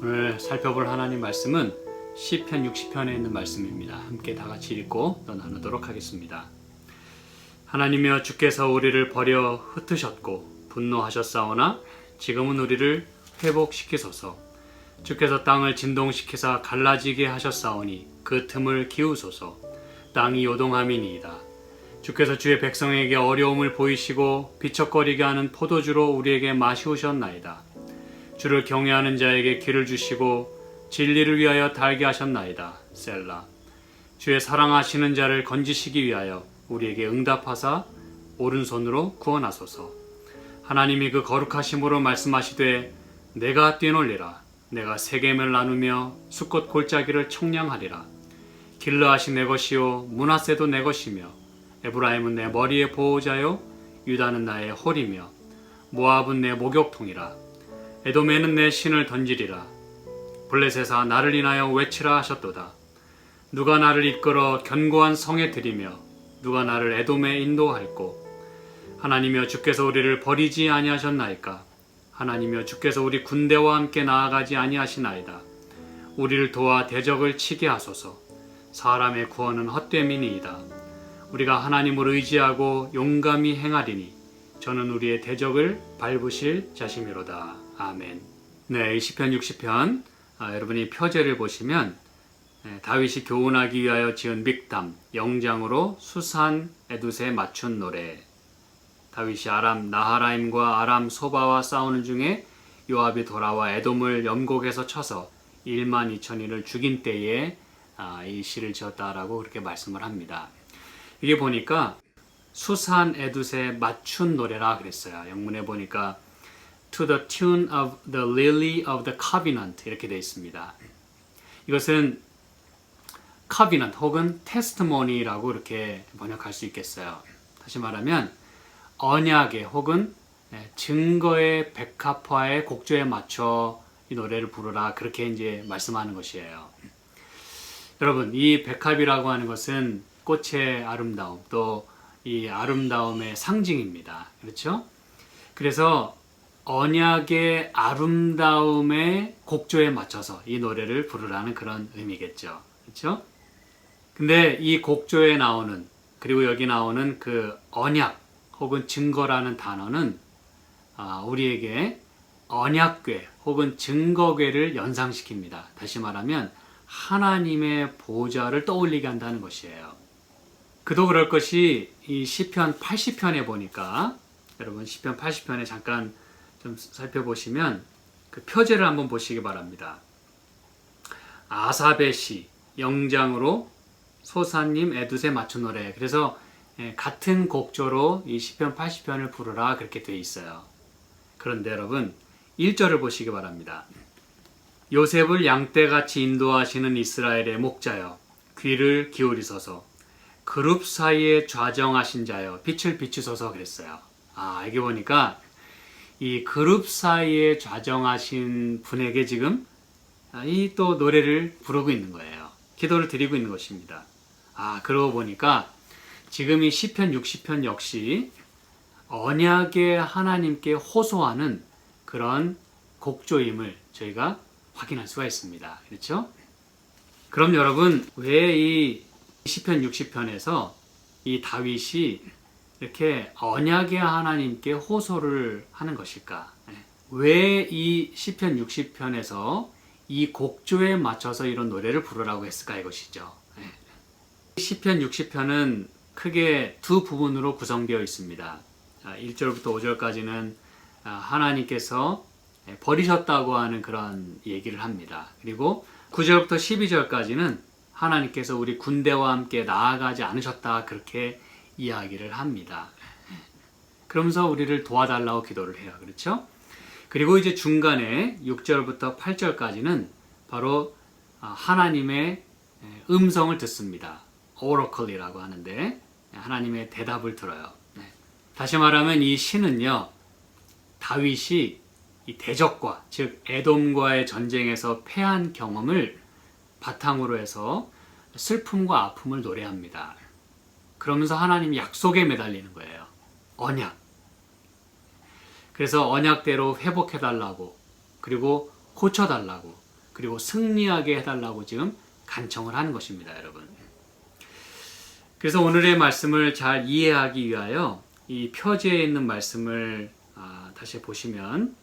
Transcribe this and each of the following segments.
오늘 살펴볼 하나님 말씀은 시편 60편에 있는 말씀입니다. 함께 다 같이 읽고 또 나누도록 하겠습니다. 하나님이여, 주께서 우리를 버려 흩으셨고 분노하셨사오나 지금은 우리를 회복시키소서. 주께서 땅을 진동시키사 갈라지게 하셨사오니 그 틈을 기우소서. 땅이 요동함이니이다. 주께서 주의 백성에게 어려움을 보이시고 비척거리게 하는 포도주로 우리에게 마시우셨나이다. 주를 경외하는 자에게 길을 주시고 진리를 위하여 달게 하셨나이다. 셀라. 주의 사랑하시는 자를 건지시기 위하여 우리에게 응답하사 오른손으로 구원하소서. 하나님이 그 거룩하심으로 말씀하시되 내가 뛰놀리라. 내가 세겜을 나누며 숫꽃 골짜기를 청량하리라. 길르앗이 내 것이요 므낫세도 내 것이며 에브라임은 내 머리의 보호자요 유다는 나의 홀이며 모압은 내 목욕통이라. 에돔에는 내 신을 던지리라. 블레셋아, 나를 인하여 외치라 하셨도다. 누가 나를 이끌어 견고한 성에 들이며 누가 나를 에돔에 인도할꼬. 하나님이여, 주께서 우리를 버리지 아니하셨나이까. 하나님이여, 주께서 우리 군대와 함께 나아가지 아니하시나이다. 우리를 도와 대적을 치게 하소서. 사람의 구원은 헛됨이니이다. 우리가 하나님을 의지하고 용감히 행하리니 저는 우리의 대적을 밟으실 자심이로다. 아멘. 네, 이 시편 60편 여러분이 표제를 보시면 다윗이 교훈하기 위하여 지은 믹담, 영장으로 수산 에둠에 맞춘 노래. 다윗이 아람 나하라임과 아람 소바와 싸우는 중에 요압이 돌아와 에돔을 연곡에서 쳐서 1만 2천인을 죽인 때에 이 시를 지었다라고 그렇게 말씀을 합니다. 이게 보니까 수산 에둠에 맞춘 노래라 그랬어요. 영문에 보니까 To the tune of the lily of the covenant 이렇게 되어 있습니다. 이것은 covenant 혹은 testimony라고 이렇게 번역할 수 있겠어요. 다시 말하면 언약의 혹은 증거의 백합화의 곡조에 맞춰 이 노래를 부르라, 그렇게 이제 말씀하는 것이에요. 여러분, 이 백합이라고 하는 것은 꽃의 아름다움, 또 이 아름다움의 상징입니다. 그렇죠? 그래서 언약의 아름다움의 곡조에 맞춰서 이 노래를 부르라는 그런 의미겠죠. 그렇죠? 근데 이 곡조에 나오는, 그리고 여기 나오는 그 언약 혹은 증거라는 단어는 우리에게 언약궤 혹은 증거궤를 연상시킵니다. 다시 말하면 하나님의 보좌를 떠올리게 한다는 것이에요. 그도 그럴 것이 이 시편 80편에 보니까, 여러분 시편 80편에 잠깐 좀 살펴보시면 그 표제를 한번 보시기 바랍니다. 아삽의 시, 영장으로 소사님 에둠에 맞춘 노래. 그래서 같은 곡조로 이 시편 80편을 부르라, 그렇게 되어 있어요. 그런데 여러분 1절을 보시기 바랍니다. 요셉을 양떼같이 인도하시는 이스라엘의 목자여, 귀를 기울이소서. 그룹 사이에 좌정하신 자여, 빛을 비추소서 그랬어요. 여기 보니까 이 그룹 사이에 좌정하신 분에게 지금 이 또 노래를 부르고 있는 거예요. 기도를 드리고 있는 것입니다. 그러고 보니까 지금 이 시편 60편 역시 언약의 하나님께 호소하는 그런 곡조임을 저희가 확인할 수가 있습니다. 그렇죠? 그럼 여러분, 왜 이 시편 60편에서 이 다윗이 이렇게 언약의 하나님께 호소를 하는 것일까? 왜 이 시편 60편에서 이 곡조에 맞춰서 이런 노래를 부르라고 했을까, 이것이죠. 시편 60편은 크게 두 부분으로 구성되어 있습니다. 1절부터 5절까지는 하나님께서 버리셨다고 하는 그런 얘기를 합니다. 그리고 9절부터 12절까지는 하나님께서 우리 군대와 함께 나아가지 않으셨다, 그렇게 이야기를 합니다. 그러면서 우리를 도와달라고 기도를 해요. 그렇죠? 그리고 이제 중간에 6절부터 8절까지는 바로 하나님의 음성을 듣습니다. 오러클이라고 하는데 하나님의 대답을 들어요. 다시 말하면 이 시는요, 다윗이 이 대적과, 즉 에돔과의 전쟁에서 패한 경험을 바탕으로 해서 슬픔과 아픔을 노래합니다. 그러면서 하나님 약속에 매달리는 거예요. 언약. 그래서 언약대로 회복해달라고, 그리고 고쳐달라고, 그리고 승리하게 해달라고 지금 간청을 하는 것입니다, 여러분. 그래서 오늘의 말씀을 잘 이해하기 위하여 이 표지에 있는 말씀을 다시 보시면,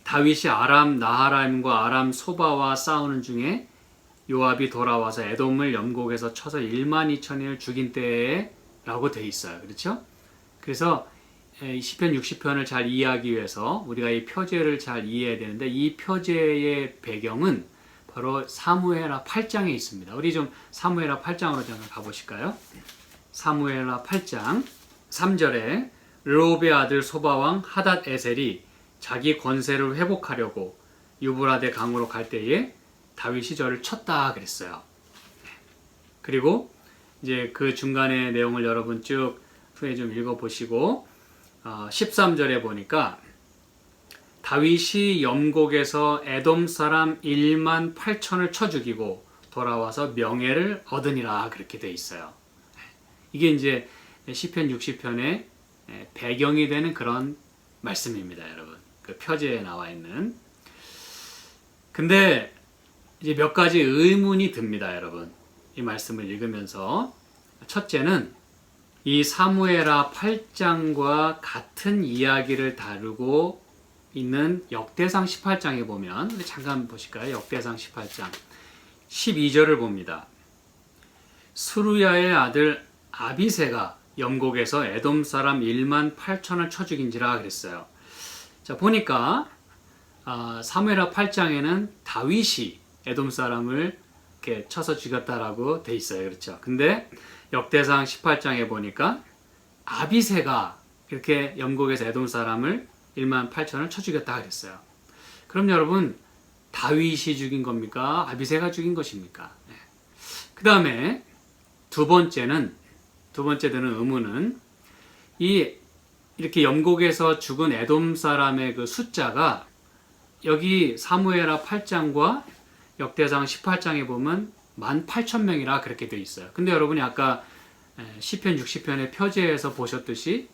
다윗이 아람 나하라임과 아람 소바와 싸우는 중에 요압이 돌아와서 에돔을 염곡에서 쳐서 1만 2천인을 죽인 때에 라고 돼 있어요. 그렇죠? 그래서 시편 60편을 잘 이해하기 위해서 우리가 이 표제를 잘 이해해야 되는데, 이 표제의 배경은 바로 사무엘하 8장에 있습니다. 우리 좀 사무엘하 8장으로 잠깐 가보실까요? 사무엘하 8장 3절에 르홉의 아들 소바왕 하닷 에셀이 자기 권세를 회복하려고 유브라데 강으로 갈 때에 다윗이 저를 쳤다 그랬어요. 그리고 이제 그 중간의 내용을 여러분 쭉 후에 좀 읽어보시고 13절에 보니까 다윗이 염곡에서 에돔 사람 1만 8천을 쳐 죽이고 돌아와서 명예를 얻으니라 그렇게 돼 있어요. 이게 이제 시편 60편의 배경이 되는 그런 말씀입니다, 여러분. 그 표제에 나와 있는. 근데 이제 몇 가지 의문이 듭니다, 여러분. 이 말씀을 읽으면서. 첫째는 이 사무엘하 8장과 같은 이야기를 다루고 있는 역대상 18장에 보면, 우리 잠깐 보실까요? 역대상 18장 12절을 봅니다. 수루야의 아들 아비새가 염곡에서 에돔 사람 1만 8천을 쳐 죽인지라 그랬어요. 자, 보니까 사무엘하 8장에는 다윗이 에돔 사람을 이렇게 쳐서 죽였다라고 돼 있어요. 그렇죠? 근데 역대상 18장에 보니까 아비새가 이렇게 염곡에서 에돔 사람을 1만 8천을 쳐 죽였다 그랬어요. 그럼 여러분, 다윗이 죽인 겁니까? 아비새가 죽인 것입니까? 네. 그 다음에 두 번째 드는 의문은, 이렇게 염곡에서 죽은 에돔 사람의 그 숫자가 여기 사무엘하 8장과 역대상 18장에 보면 18,000명이라 그렇게 되어 있어요. 근데 여러분이 아까 시편 60편의 표제에서 보셨듯이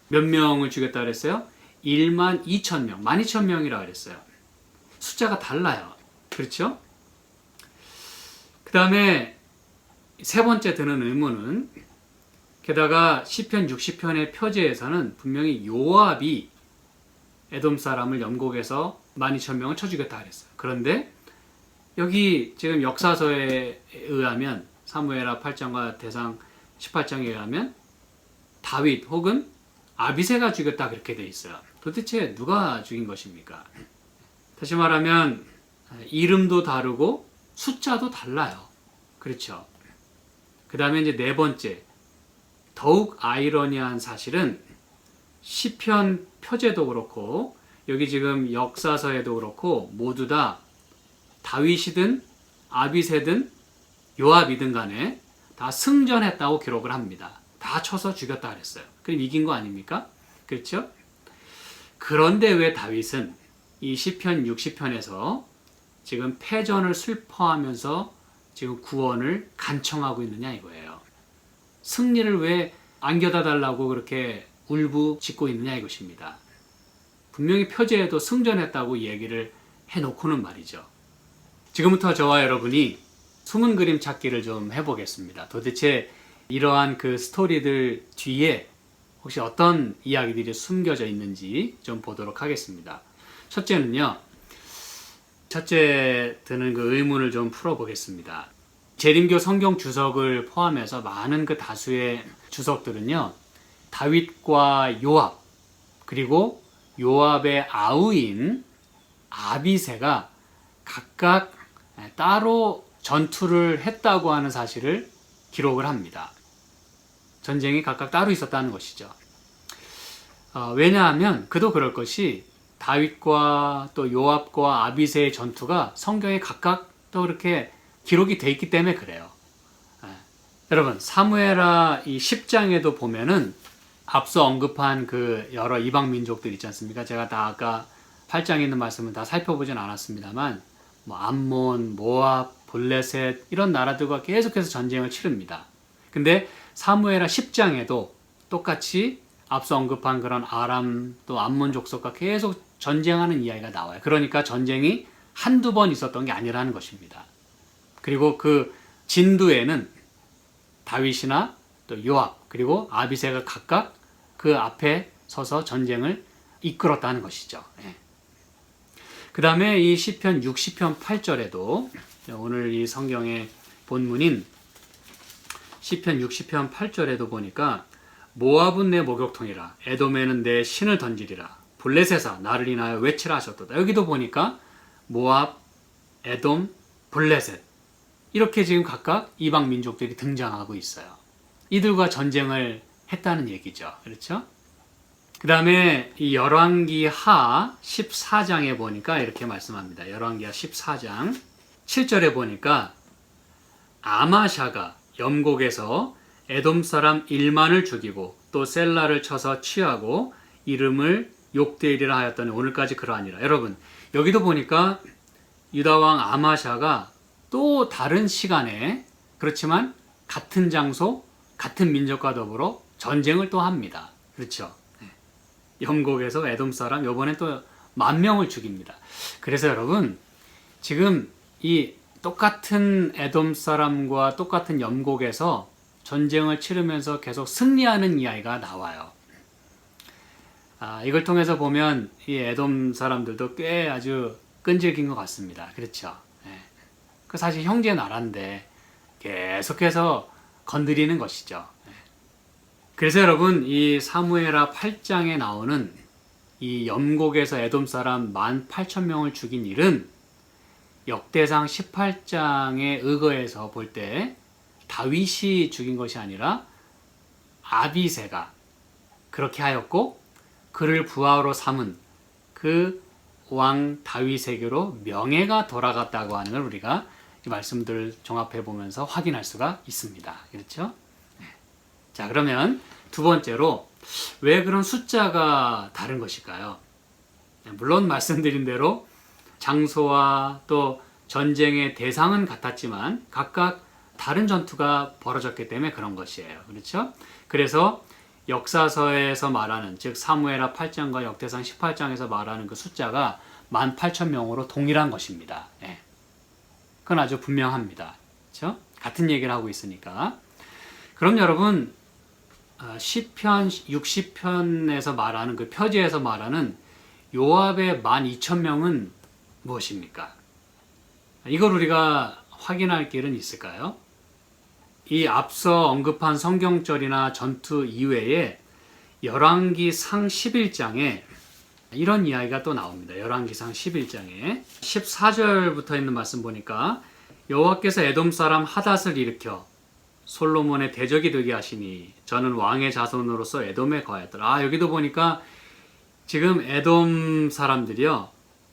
몇 명을 죽였다 그랬어요? 1만 2천 명, 12,000명이라 그랬어요. 숫자가 달라요. 그렇죠? 그 다음에 세 번째 드는 의문은, 게다가 시편 60편의 표제에서는 분명히 요압이 에돔 사람을 염곡에서 12,000명을 쳐 죽였다 그랬어요. 그런데 여기 지금 역사서에 의하면, 사무엘하 8장과 대상 18장에 의하면 다윗 혹은 아비새가 죽였다 그렇게 돼 있어요. 도대체 누가 죽인 것입니까? 다시 말하면 이름도 다르고 숫자도 달라요. 그렇죠? 그 다음에 이제 네 번째, 더욱 아이러니한 사실은 시편 표제도 그렇고 여기 지금 역사서에도 그렇고 모두 다 다윗이든 아비새든 요압이든 간에 다 승전했다고 기록을 합니다. 다 쳐서 죽였다 그랬어요. 그럼 이긴 거 아닙니까? 그렇죠? 그런데 왜 다윗은 이 시편 60편에서 지금 패전을 슬퍼하면서 지금 구원을 간청하고 있느냐 이거예요. 승리를 왜 안겨다 달라고 그렇게 울부짖고 있느냐 이것입니다. 분명히 표제에도 승전했다고 얘기를 해놓고는 말이죠. 지금부터 저와 여러분이 숨은 그림 찾기를 좀 해보겠습니다. 도대체 이러한 그 스토리들 뒤에 혹시 어떤 이야기들이 숨겨져 있는지 좀 보도록 하겠습니다. 첫째는요, 첫째 드는 그 의문을 좀 풀어보겠습니다. 재림교 성경 주석을 포함해서 많은 그 다수의 주석들은요, 다윗과 요압, 그리고 요압의 아우인 아비새가 각각 따로 전투를 했다고 하는 사실을 기록을 합니다. 전쟁이 각각 따로 있었다는 것이죠. 왜냐하면 그도 그럴 것이 다윗과 또 요압과 아비새의 전투가 성경에 각각 또 그렇게 기록이 돼 있기 때문에 그래요. 여러분, 사무엘하 이 10장에도 보면은 앞서 언급한 그 여러 이방 민족들 있지 않습니까? 제가 다 아까 8장에 있는 말씀은 다 살펴보진 않았습니다만, 뭐 암몬, 모압, 블레셋 이런 나라들과 계속해서 전쟁을 치릅니다. 근데 사무엘하 10장에도 똑같이 앞서 언급한 그런 아람 또 암몬 족속과 계속 전쟁하는 이야기가 나와요. 그러니까 전쟁이 한두 번 있었던 게 아니라는 것입니다. 그리고 그 진두에는 다윗이나 또 요압 그리고 아비새가 각각 그 앞에 서서 전쟁을 이끌었다는 것이죠. 그 다음에 이 시편 60편 8절에도 오늘 이 성경의 본문인 시편 60편 8절에도 보니까 모압은 내 목욕통이라 에돔에는 내 신을 던지리라 블레셋아 나를 인하여 외치라 하셨도다. 여기도 보니까 모압, 에돔, 블레셋 이렇게 지금 각각 이방 민족들이 등장하고 있어요. 이들과 전쟁을 했다는 얘기죠. 그렇죠? 그 다음에 이 열왕기 하 14장에 보니까 이렇게 말씀합니다. 열왕기 하 14장 7절에 보니까 아마샤가 염곡에서 에돔 사람 1만을 죽이고 또 셀라를 쳐서 취하고 이름을 욕되이리라 하였더니 오늘까지 그러하니라. 여러분 여기도 보니까 유다왕 아마샤가 또 다른 시간에 그렇지만 같은 장소 같은 민족과 더불어 전쟁을 또 합니다. 그렇죠? 염곡에서 에돔 사람 이번엔 또 10,000명을 죽입니다. 그래서 여러분 지금 이 똑같은 에돔 사람과 똑같은 염곡에서 전쟁을 치르면서 계속 승리하는 이야기가 나와요. 이걸 통해서 보면 이 에돔 사람들도 꽤 아주 끈질긴 것 같습니다. 그렇죠? 그 사실 형제 나라인데 계속해서 건드리는 것이죠. 그래서 여러분 이 사무엘하 8장에 나오는 이 염곡에서 에돔 사람 18,000명을 죽인 일은 역대상 18장에 의거해서 볼 때 다윗이 죽인 것이 아니라 아비새가 그렇게 하였고 그를 부하로 삼은 그 왕 다윗에게로 명예가 돌아갔다고 하는 걸 우리가 이 말씀들을 종합해 보면서 확인할 수가 있습니다. 그렇죠? 자, 그러면 두 번째로 왜 그런 숫자가 다른 것일까요? 물론 말씀드린 대로 장소와 또 전쟁의 대상은 같았지만 각각 다른 전투가 벌어졌기 때문에 그런 것이에요. 그렇죠? 그래서 역사서에서 말하는 즉 사무엘하 8장과 역대상 18장에서 말하는 그 숫자가 18,000명으로 동일한 것입니다. 그건 아주 분명합니다. 그렇죠? 같은 얘기를 하고 있으니까. 그럼 여러분 시편 60편에서 말하는 그 표지에서 말하는 요압의 12,000명은 무엇입니까? 이걸 우리가 확인할 길은 있을까요? 이 앞서 언급한 성경절이나 전투 이외에 열왕기상 11장에 이런 이야기가 또 나옵니다. 열왕기상 11장에 14절부터 있는 말씀 보니까 여호와께서 에돔 사람 하닷을 일으켜 솔로몬의 대적이 되게 하시니 저는 왕의 자손으로서 에돔에 거하였더라. 여기도 보니까 지금 에돔 사람들이요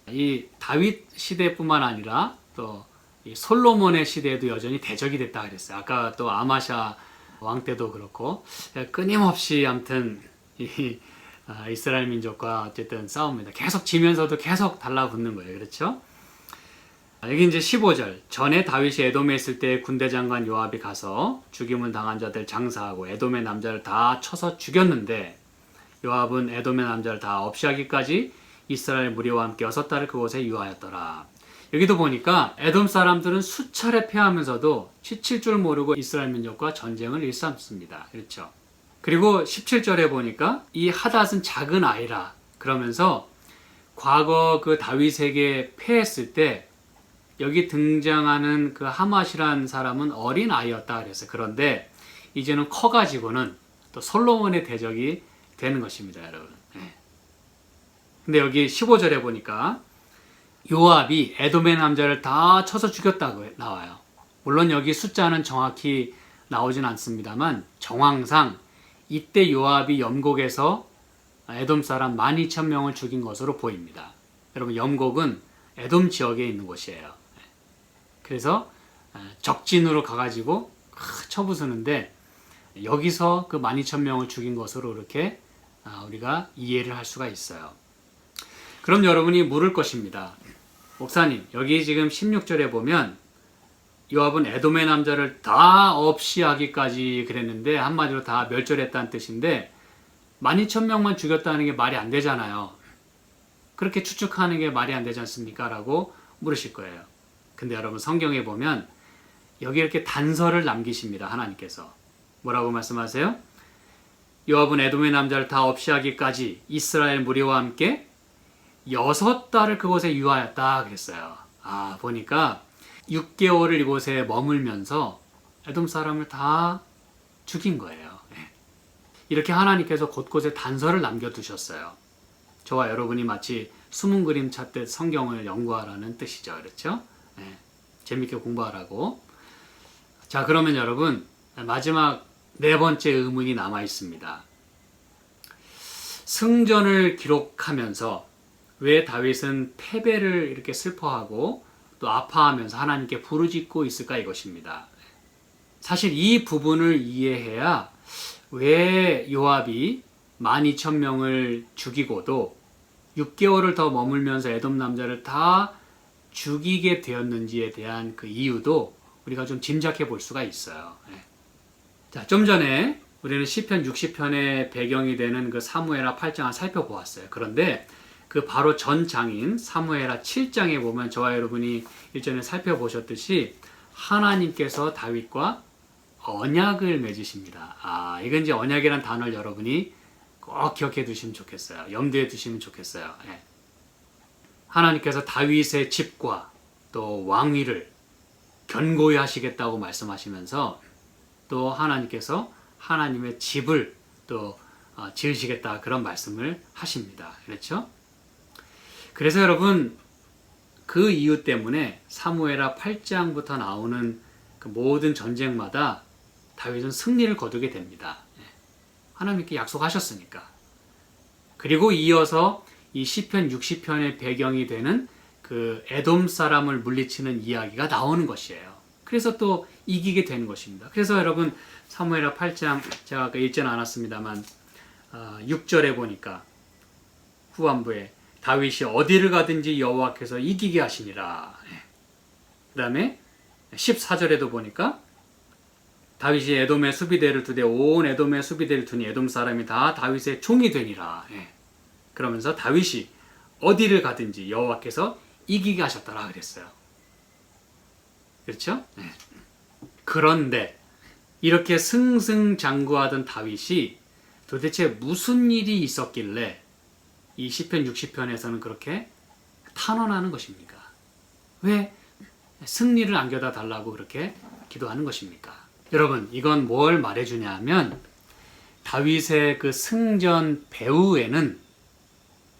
이 다윗 시대뿐만 아니라 또 이 솔로몬의 시대에도 여전히 대적이 됐다 그랬어요. 아까 또 아마샤 왕 때도 그렇고 끊임없이 아무튼 이스라엘 민족과 어쨌든 싸웁니다. 계속 지면서도 계속 달라붙는 거예요. 그렇죠? 여기 이제 15절 전에 다윗이 에돔에 있을 때 군대 장관 요압이 가서 죽임을 당한 자들 장사하고 에돔의 남자를 다 쳐서 죽였는데 요압은 에돔의 남자를 다 없이하기까지 이스라엘 무리와 함께 6달을 그곳에 유하였더라. 여기도 보니까 에돔 사람들은 수차례 패하면서도 지칠 줄 모르고 이스라엘 민족과 전쟁을 일삼습니다. 그렇죠? 그리고 17절에 보니까 이 하닷은 작은 아이라 그러면서 과거 그 다윗에게 패했을 때 여기 등장하는 그 하맛이라는 사람은 어린 아이였다 그랬어요. 그런데 이제는 커가지고는 또 솔로몬의 대적이 되는 것입니다, 여러분. 근데 여기 15절에 보니까 요압이 에돔의 남자를 다 쳐서 죽였다고 나와요. 물론 여기 숫자는 정확히 나오진 않습니다만 정황상 이때 요압이 염곡에서 에돔 사람 12,000명을 죽인 것으로 보입니다. 여러분 염곡은 에돔 지역에 있는 곳이에요. 그래서 적진으로 가가지고 쳐부수는데 여기서 그 12,000명을 죽인 것으로 이렇게 우리가 이해를 할 수가 있어요. 그럼 여러분이 물을 것입니다. 목사님, 여기 지금 16절에 보면 요압은 에돔의 남자를 다 없이 하기까지 그랬는데 한마디로 다 멸절했다는 뜻인데 12,000명만 죽였다는 게 말이 안 되잖아요. 그렇게 추측하는 게 말이 안 되지 않습니까? 라고 물으실 거예요. 근데 여러분 성경에 보면 여기 이렇게 단서를 남기십니다. 하나님께서. 뭐라고 말씀하세요? 요압은 에돔의 남자를 다 없이 하기까지 이스라엘 무리와 함께 6달을 그곳에 유하였다 그랬어요. 보니까 6개월을 이곳에 머물면서 에돔 사람을 다 죽인 거예요. 이렇게 하나님께서 곳곳에 단서를 남겨두셨어요. 저와 여러분이 마치 숨은 그림 찾듯 성경을 연구하라는 뜻이죠. 그렇죠? 재밌게 공부하라고. 자, 그러면 여러분 마지막 4번째 의문이 남아 있습니다. 승전을 기록하면서 왜 다윗은 패배를 이렇게 슬퍼하고 또 아파하면서 하나님께 부르짖고 있을까 이것입니다. 사실 이 부분을 이해해야 왜 요압이 12,000명을 죽이고도 6개월을 더 머물면서 에돔 남자를 다 죽이게 되었는지에 대한 그 이유도 우리가 좀 짐작해 볼 수가 있어요. 자, 좀 전에 우리는 시편 60편의 배경이 되는 그 사무엘하 8장을 살펴보았어요. 그런데 그 바로 전 장인 사무엘하 7장에 보면 저와 여러분이 일전에 살펴보셨듯이 하나님께서 다윗과 언약을 맺으십니다. 이건 이제 언약이란 단어를 여러분이 꼭 기억해 두시면 좋겠어요. 염두에 두시면 좋겠어요. 하나님께서 다윗의 집과 또 왕위를 견고히 하시겠다고 말씀하시면서 또 하나님께서 하나님의 집을 또 지으시겠다 그런 말씀을 하십니다. 그렇죠? 그래서 여러분 그 이유 때문에 사무엘하 8장부터 나오는 그 모든 전쟁마다 다윗은 승리를 거두게 됩니다. 하나님께 약속하셨으니까. 그리고 이어서 이 시편 60편의 배경이 되는 그 에돔 사람을 물리치는 이야기가 나오는 것이에요. 그래서 또 이기게 되는 것입니다. 그래서 여러분 사무엘하 8장 제가 아까 읽지는 않았습니다만 6절에 보니까 후반부에 다윗이 어디를 가든지 여호와께서 이기게 하시니라. 그 다음에 14절에도 보니까 다윗이 에돔의 수비대를 두되 온 에돔의 수비대를 두니 에돔 사람이 다 다윗의 종이 되니라. 그러면서 다윗이 어디를 가든지 여호와께서 이기게 하셨더라 그랬어요. 그렇죠? 그런데 이렇게 승승장구하던 다윗이 도대체 무슨 일이 있었길래 이 시편 60편에서는 그렇게 탄원하는 것입니까? 왜 승리를 안겨다 달라고 그렇게 기도하는 것입니까? 여러분, 이건 뭘 말해주냐 하면 다윗의 그 승전 배후에는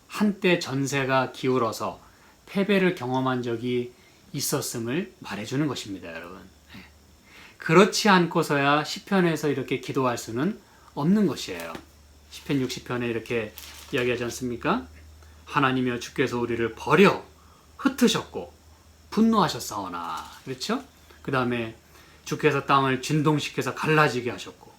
한때 전세가 기울어서 패배를 경험한 적이 있었음을 말해주는 것입니다, 여러분. 그렇지 않고서야 시편에서 이렇게 기도할 수는 없는 것이에요. 시편 60편에 이렇게 이야기하지 않습니까? 하나님이여 주께서 우리를 버려 흩으셨고 분노하셨사오나. 그렇죠? 그 다음에 주께서 땅을 진동시켜서 갈라지게 하셨고,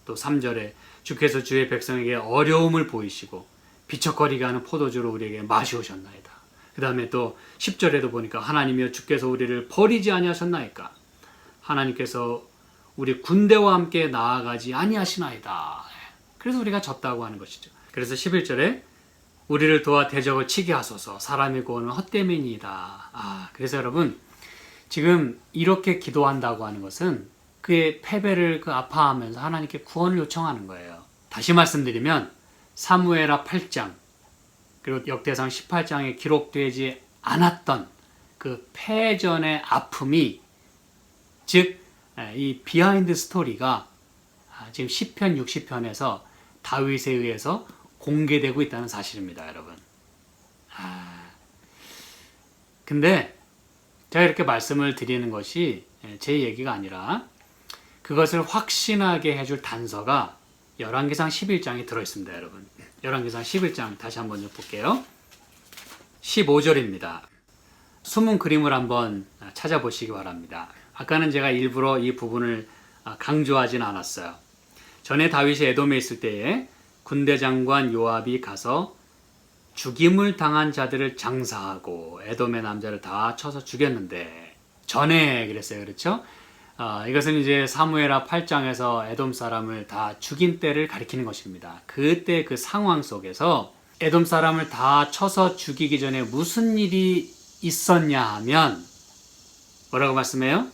또 3절에 주께서 주의 백성에게 어려움을 보이시고 비척거리게 하는 포도주로 우리에게 마시오셨나이다. 그 다음에 또 10절에도 보니까 하나님이여 주께서 우리를 버리지 아니하셨나이까. 하나님께서 우리 군대와 함께 나아가지 아니하시나이다. 그래서 우리가 졌다고 하는 것이죠. 그래서 11절에 우리를 도와 대적을 치게 하소서. 사람의 구원은 헛되이니이다. 그래서 여러분 지금 이렇게 기도한다고 하는 것은 그의 패배를 아파하면서 하나님께 구원을 요청하는 거예요. 다시 말씀드리면 사무엘하 8장 그리고 역대상 18장에 기록되지 않았던 그 패전의 아픔이, 즉 이 비하인드 스토리가 지금 시편 60편에서 다윗에 의해서 공개되고 있다는 사실입니다, 여러분. 근데 제가 이렇게 말씀을 드리는 것이 제 얘기가 아니라 그것을 확신하게 해줄 단서가 열왕기상 11장에 들어있습니다, 여러분. 열왕기상 11장 다시 한번 좀 볼게요. 15절입니다. 숨은 그림을 한번 찾아보시기 바랍니다. 아까는 제가 일부러 이 부분을 강조하진 않았어요. 전에 다윗이 에돔에 있을 때에 군대 장관 요압이 가서 죽임을 당한 자들을 장사하고 에돔의 남자를 다 쳐서 죽였는데, 전에 그랬어요. 그렇죠? 이것은 이제 사무엘하 8장에서 에돔 사람을 다 죽인 때를 가리키는 것입니다. 그때 그 상황 속에서 에돔 사람을 다 쳐서 죽이기 전에 무슨 일이 있었냐 하면 뭐라고 말씀해요?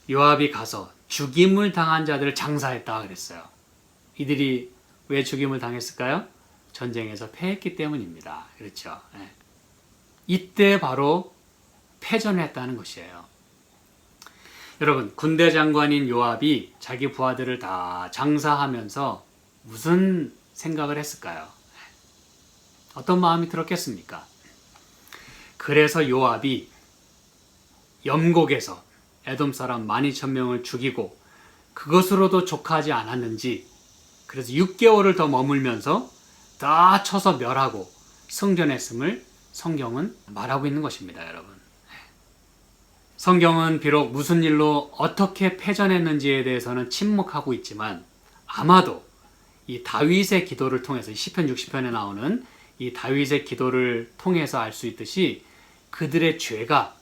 요압이 가서 죽임을 당한 자들을 장사했다 그랬어요. 이들이 왜 죽임을 당했을까요? 전쟁에서 패했기 때문입니다. 그렇죠. 예. 이때 바로 패전했다는 것이에요. 여러분, 군대 장관인 요압이 자기 부하들을 다 장사하면서 무슨 생각을 했을까요? 어떤 마음이 들었겠습니까? 그래서 요압이 염곡에서 에돔 사람 12,000명을 죽이고 그것으로도 족하지 않았는지 그래서 6개월을 더 머물면서 다 쳐서 멸하고 승전했음을 성경은 말하고 있는 것입니다, 여러분. 성경은 비록 무슨 일로 어떻게 패전했는지에 대해서는 침묵하고 있지만 아마도 이 다윗의 기도를 통해서 시편 60편에 나오는 이 다윗의 기도를 통해서 알 수 있듯이 그들의 죄가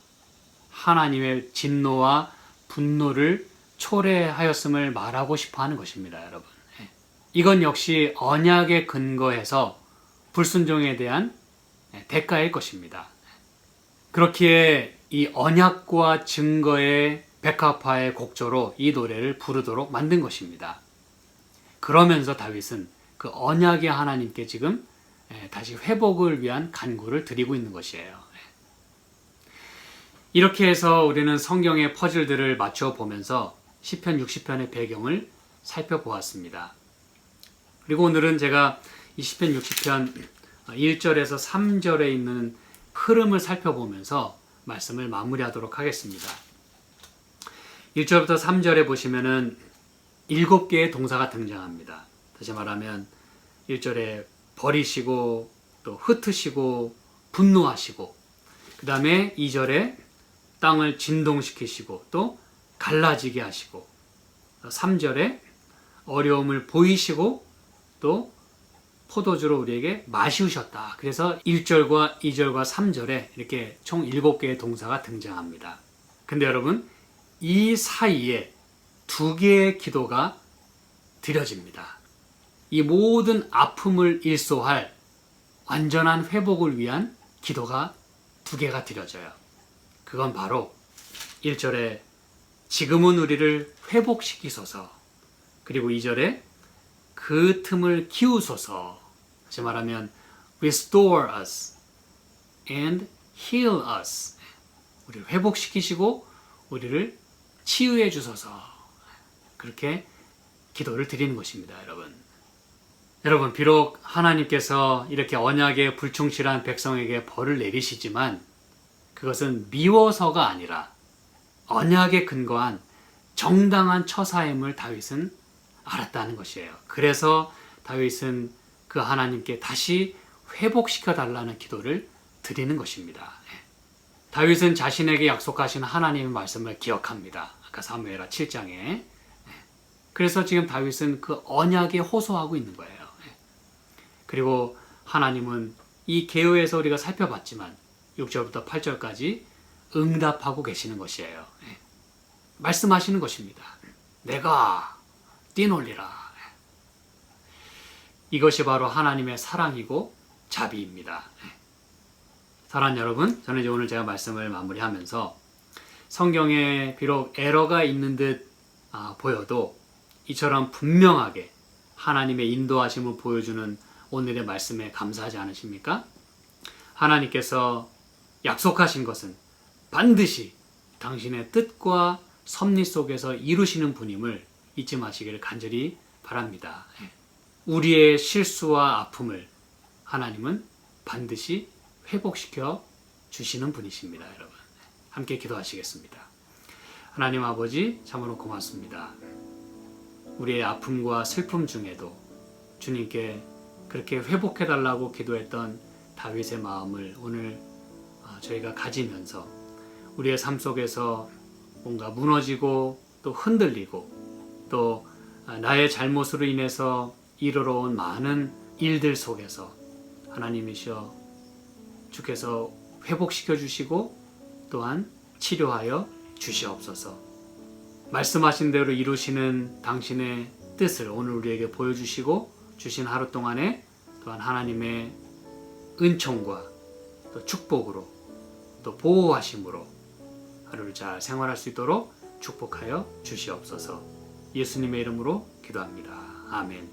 하나님의 진노와 분노를 초래하였음을 말하고 싶어 하는 것입니다, 여러분. 이건 역시 언약에 근거해서 불순종에 대한 대가일 것입니다. 그렇기에 이 언약과 증거의 백합화의 곡조로 이 노래를 부르도록 만든 것입니다. 그러면서 다윗은 그 언약의 하나님께 지금 다시 회복을 위한 간구를 드리고 있는 것이에요. 이렇게 해서 우리는 성경의 퍼즐들을 맞춰 보면서 시편 60편의 배경을 살펴보았습니다. 그리고 오늘은 제가 이 시편 60편 1절에서 3절에 있는 흐름을 살펴보면서 말씀을 마무리하도록 하겠습니다. 1절부터 3절에 보시면은 7개의 동사가 등장합니다. 다시 말하면 1절에 버리시고 또 흩으시고 분노하시고 그 다음에 2절에 땅을 진동시키시고 또 갈라지게 하시고 3절에 어려움을 보이시고 또 포도주로 우리에게 마시우셨다. 그래서 1절과 2절과 3절에 이렇게 총 7개의 동사가 등장합니다. 근데 여러분 이 사이에 2개의 기도가 드려집니다. 이 모든 아픔을 일소할 완전한 회복을 위한 기도가 2개가 드려져요. 그건 바로 1절에 지금은 우리를 회복시키소서 그리고 2절에 그 틈을 키우소서 다시 말하면 restore us and heal us 우리를 회복시키시고 우리를 치유해 주소서 그렇게 기도를 드리는 것입니다. 여러분 비록 하나님께서 이렇게 언약에 불충실한 백성에게 벌을 내리시지만 그것은 미워서가 아니라 언약에 근거한 정당한 처사임을 다윗은 알았다는 것이에요. 그래서 다윗은 그 하나님께 다시 회복시켜 달라는 기도를 드리는 것입니다. 다윗은 자신에게 약속하신 하나님의 말씀을 기억합니다. 아까 사무엘하 7장에. 그래서 지금 다윗은 그 언약에 호소하고 있는 거예요. 그리고 하나님은 이 계율에서 우리가 살펴봤지만 6절부터 8절까지 응답하고 계시는 것이에요. 말씀하시는 것입니다. 내가 뛰놀리라. 이것이 바로 하나님의 사랑이고 자비입니다. 사랑하는 여러분, 저는 이제 오늘 제가 말씀을 마무리하면서 성경에 비록 에러가 있는 듯 보여도 이처럼 분명하게 하나님의 인도하심을 보여주는 오늘의 말씀에 감사하지 않으십니까? 하나님께서 약속하신 것은 반드시 당신의 뜻과 섭리 속에서 이루시는 분임을 잊지 마시기를 간절히 바랍니다. 우리의 실수와 아픔을 하나님은 반드시 회복시켜 주시는 분이십니다. 여러분 함께 기도하시겠습니다. 하나님 아버지 참으로 고맙습니다. 우리의 아픔과 슬픔 중에도 주님께 그렇게 회복해달라고 기도했던 다윗의 마음을 오늘 저희가 가지면서 우리의 삶 속에서 뭔가 무너지고 또 흔들리고 또 나의 잘못으로 인해서 이르러 온 많은 일들 속에서 하나님이시여 주께서 회복시켜 주시고 또한 치료하여 주시옵소서. 말씀하신 대로 이루시는 당신의 뜻을 오늘 우리에게 보여주시고 주신 하루 동안에 또한 하나님의 은총과 또 축복으로 또 또 보호하심으로 하루를 잘 생활할 수 있도록 축복하여 주시옵소서. 예수님의 이름으로 기도합니다. 아멘.